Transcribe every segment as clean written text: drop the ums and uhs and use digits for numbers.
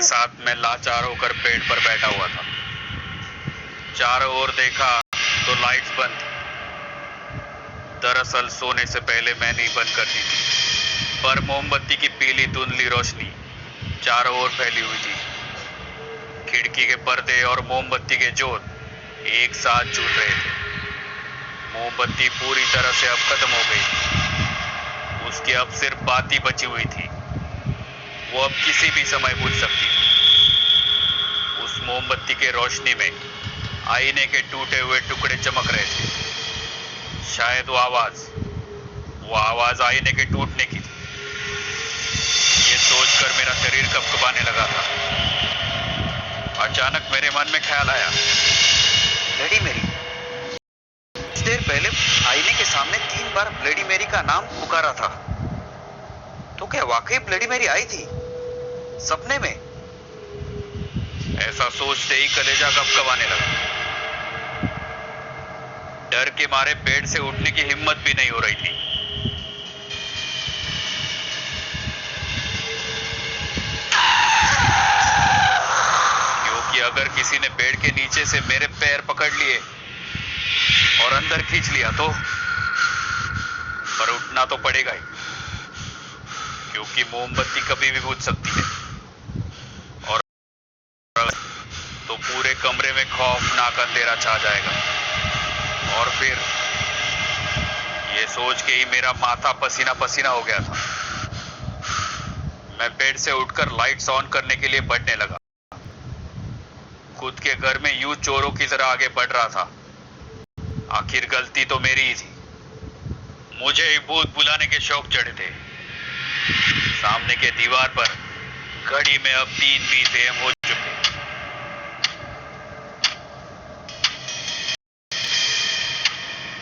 साथ मैं लाचार होकर पेड़ पर बैठा हुआ था। चारों ओर देखा तो लाइट्स बंद थी। दरअसल सोने से पहले मैंने ही बंद कर दी थी, पर मोमबत्ती की पीली धुंधली रोशनी चारों ओर फैली हुई थी। खिड़की के पर्दे और मोमबत्ती के जोत एक साथ झूल रहे थे। मोमबत्ती पूरी तरह से अब खत्म हो गई थी। उसकी अब सिर्फ बात ही बची हुई थी। वो अब किसी भी समय बुझ सकती थी। उस मोमबत्ती के रोशनी में आईने के टूटे हुए टुकड़े चमक रहे थे। शायद वो आवाज आईने के टूटने की थी। ये सोचकर मेरा शरीर कपकपाने लगा था। अचानक मेरे मन में ख्याल आया, ब्लडी मैरी। कुछ देर पहले आईने के सामने 3 बार ब्लडी मैरी का नाम पुकारा था। तो क्या वाकई ब्लडी मैरी आई थी सपने में? ऐसा सोचते ही कलेजा कपकपाने लगा। डर के मारे बेड से उठने की हिम्मत भी नहीं हो रही थी। क्योंकि अगर किसी ने बेड के नीचे से मेरे पैर पकड़ लिए और अंदर खींच लिया तो? पर उठना तो पड़ेगा ही, क्योंकि मोमबत्ती कभी भी बुझ सकती है। और तो पूरे कमरे में खौफनाक अंधेरा छा जाएगा। और फिर ये सोच के ही मेरा माथा पसीना पसीना हो गया था। मैं बेड से उठकर लाइट्स ऑन करने के लिए बढ़ने लगा। खुद के घर में यूं चोरों की तरह आगे बढ़ रहा था। आखिर गलती तो मेरी ही थी। मुझे ही भूत बुलाने के शौक चढ़े थे। सामने के दीवार पर घड़ी में अब 3:20 AM हो चुके।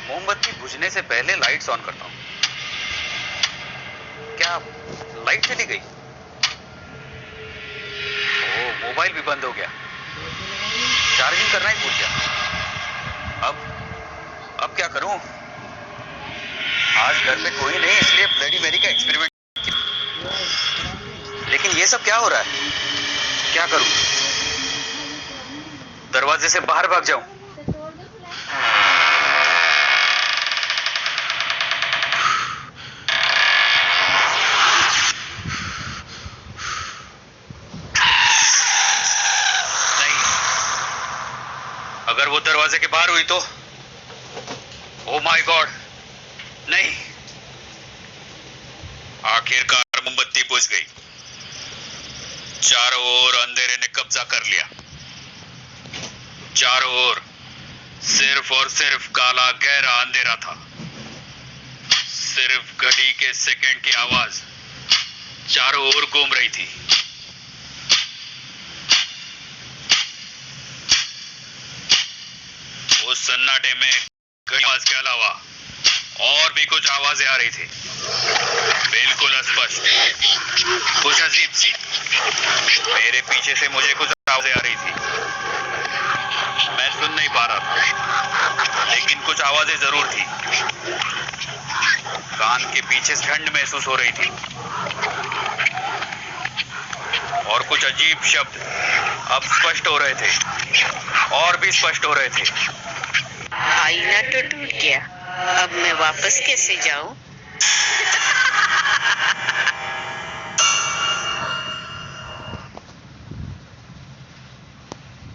मोमबत्ती बुझने से पहले लाइट्स ऑन करता हूं। क्या लाइट चली गई? ओ, मोबाइल भी बंद हो गया। चार्जिंग करना ही भूल गया। अब क्या करूं? आज घर पे कोई नहीं, इसलिए ब्लडी मैरी का एक्सपेरिमेंट। लेकिन ये सब क्या हो रहा है? क्या करूं? दरवाजे से बाहर भाग जाऊं? नहीं, अगर वो दरवाजे के बाहर हुई तो? ओ माय गॉड, नहीं। आखिरकार मोमबत्ती बुझ गई। चारों ओर अंधेरे ने कब्जा कर लिया। चारों ओर सिर्फ और सिर्फ काला गहरा अंधेरा था। सिर्फ घड़ी के सेकंड की आवाज चारों ओर घूम रही थी। उस सन्नाटे में घड़ी आवाज के अलावा और भी कुछ आवाजें आ रही थी, बिल्कुल स्पष्ट, कुछ अजीब सी। मेरे पीछे से मुझे कुछ आवाजें आ रही थी। मैं सुन नहीं पा रहा था, लेकिन कुछ आवाजें जरूर थी। कान के पीछे ठंड महसूस हो रही थी और कुछ अजीब शब्द अब स्पष्ट हो रहे थे और भी स्पष्ट हो रहे थे। आईना तो टूट गया, अब मैं वापस कैसे जाऊं?